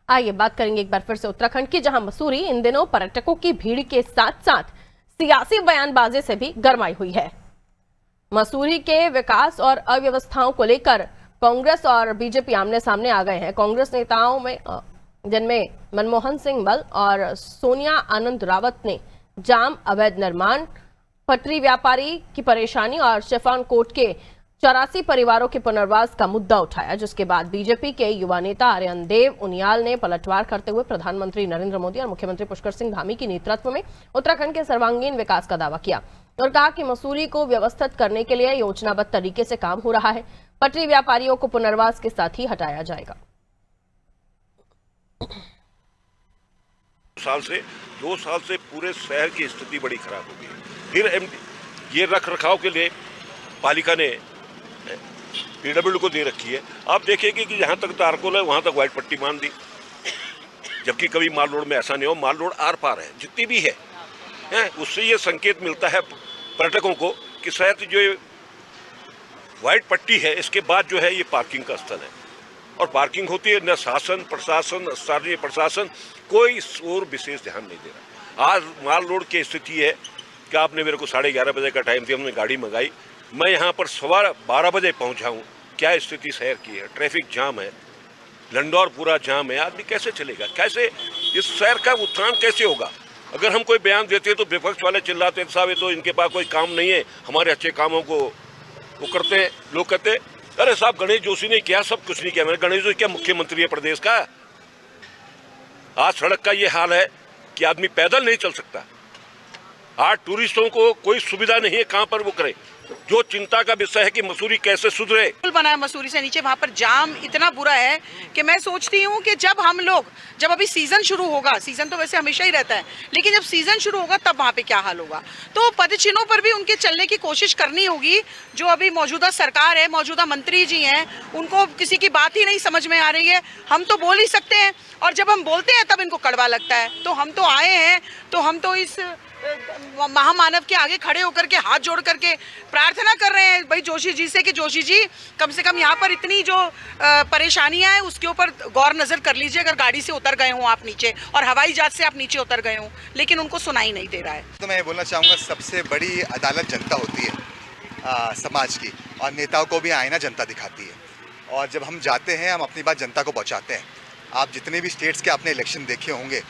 आइए बात करेंगे एक बार फिर से उत्तराखंड की, जहां मसूरी इन दिनों पर्यटकों की भीड़ के साथ साथ सियासी बयानबाजी से भी गरमाई हुई है। मसूरी के विकास और अव्यवस्थाओं को लेकर कांग्रेस और बीजेपी आमने सामने आ गए हैं। कांग्रेस नेताओं में जिनमें मनमोहन सिंह मल और सोनिया आनंद रावत ने जाम, अवैध निर्माण, पटरी व्यापारी की परेशानी और शिफॉन कोट के 84 परिवारों के पुनर्वास का मुद्दा उठाया, जिसके बाद बीजेपी के युवा नेता आर्यन देव उनियाल ने पलटवार करते हुए प्रधानमंत्री नरेंद्र मोदी और मुख्यमंत्री पुष्कर सिंह धामी के नेतृत्व में उत्तराखंड के सर्वांगीण विकास का दावा किया और कहा कि मसूरी को व्यवस्थित करने के लिए योजनाबद्ध तरीके से काम हो रहा है। पटरी व्यापारियों को पुनर्वास के साथ ही हटाया जाएगा। दो साल से पूरे शहर की स्थिति बड़ी खराब हो गई। फिर ये रख रखाव के लिए पालिका ने पीडब्ल्यू को दे रखी है। आप देखेंगे कि जहां तक तारकोल है वहां तक व्हाइट पट्टी मान दी, जबकि कभी माल रोड में ऐसा नहीं हो। माल रोड आर पार है, जितनी भी है उससे ये संकेत मिलता है पर्यटकों को कि शायद जो व्हाइट पट्टी है इसके बाद जो है ये पार्किंग का स्थल है और पार्किंग होती है। न शासन प्रशासन, स्थानीय प्रशासन कोई और विशेष ध्यान नहीं दे रहा। आज माल रोड की स्थिति है कि आपने मेरे को 11:30 बजे का टाइम दिया, हमने गाड़ी मंगाई, मैं यहाँ पर 12:15 बजे पहुँचा हूँ। क्या स्थिति शहर की है, ट्रैफिक जाम है, लंडौर पूरा जाम है। आदमी कैसे चलेगा, कैसे इस शहर का उत्थान कैसे होगा? अगर हम कोई बयान देते तो विपक्ष वाले चिल्लाते साहब ये तो इनके पास कोई काम नहीं है, हमारे अच्छे कामों को वो करते हैं। लोग कहते अरे साहब गणेश जोशी ने किया, सब कुछ नहीं किया। मैंने गणेश जोशी क्या मुख्यमंत्री है प्रदेश का? आज सड़क का ये हाल है कि आदमी पैदल नहीं चल सकता। आज टूरिस्टों को कोई सुविधा नहीं है, कहां पर वो करे। जो चिंता का विषय है कि मसूरी कैसे सुधरे। पुल बना है मसूरी से नीचे, वहाँ पर जाम इतना बुरा है कि मैं सोचती हूँ कि जब अभी सीजन शुरू होगा, सीजन तो वैसे हमेशा ही रहता है, लेकिन जब सीजन शुरू होगा तब वहाँ पे क्या हाल होगा। तो पदचिन्हों पर भी उनके चलने की कोशिश करनी होगी। जो अभी मौजूदा सरकार है, मौजूदा मंत्री जी हैं, उनको किसी की बात ही नहीं समझ में आ रही है। हम तो बोल ही सकते हैं और जब हम बोलते हैं तब इनको कड़वा लगता है। तो हम तो आए हैं, तो हम तो इस महामानव के आगे खड़े होकर के हाथ जोड़ करके प्रार्थना कर रहे हैं भाई जोशी जी से कि जोशी जी कम से कम यहाँ पर इतनी जो परेशानियां हैं उसके ऊपर गौर नजर कर लीजिए। अगर गाड़ी से उतर गए हों आप नीचे और हवाई जहाज से आप नीचे उतर गए हों, लेकिन उनको सुनाई नहीं दे रहा है। तो मैं ये बोलना चाहूँगा, सबसे बड़ी अदालत जनता होती है समाज की, और नेताओं को भी आईना जनता दिखाती है। और जब हम जाते हैं, हम अपनी बात जनता को पहुँचाते हैं। आप जितने भी स्टेट्स के आपने इलेक्शन देखे होंगे,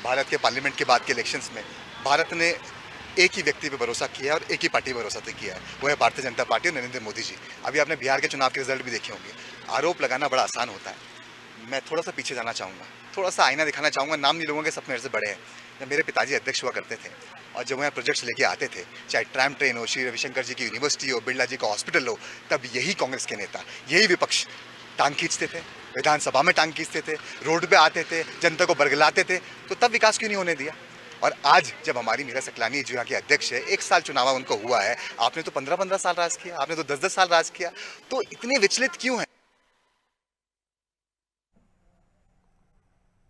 भारत के पार्लियामेंट के बाद के इलेक्शंस में भारत ने एक ही व्यक्ति पे भरोसा किया है और एक ही पार्टी भरोसा से किया है, वो है भारतीय जनता पार्टी और नरेंद्र मोदी जी। अभी आपने बिहार के चुनाव के रिजल्ट भी देखे होंगे। आरोप लगाना बड़ा आसान होता है। मैं थोड़ा सा पीछे जाना चाहूँगा, थोड़ा सा आईना दिखाना चाहूँगा। नाम नहीं लोगों के सपने से बड़े हैं। जब मेरे पिताजी अध्यक्ष हुआ करते थे और जब वह प्रोजेक्ट्स लेके आते थे, चाहे ट्रैम ट्रेन हो, श्री रविशंकर जी की यूनिवर्सिटी हो, बिरला जी का हॉस्पिटल हो, तब यही कांग्रेस के नेता, यही विपक्ष टांग खींचते थे, विधानसभा में टांग खींचते थे, रोड पे आते थे, जनता को बरगलाते थे। तो तब विकास क्यों नहीं होने दिया? और आज जब हमारी मीरा सकलानी जो यहाँ के अध्यक्ष है, 1 साल चुनाव उनको हुआ है, आपने तो 15-15 साल राज किया, आपने तो 10-10 साल राज किया, तो इतने विचलित क्यों हैं?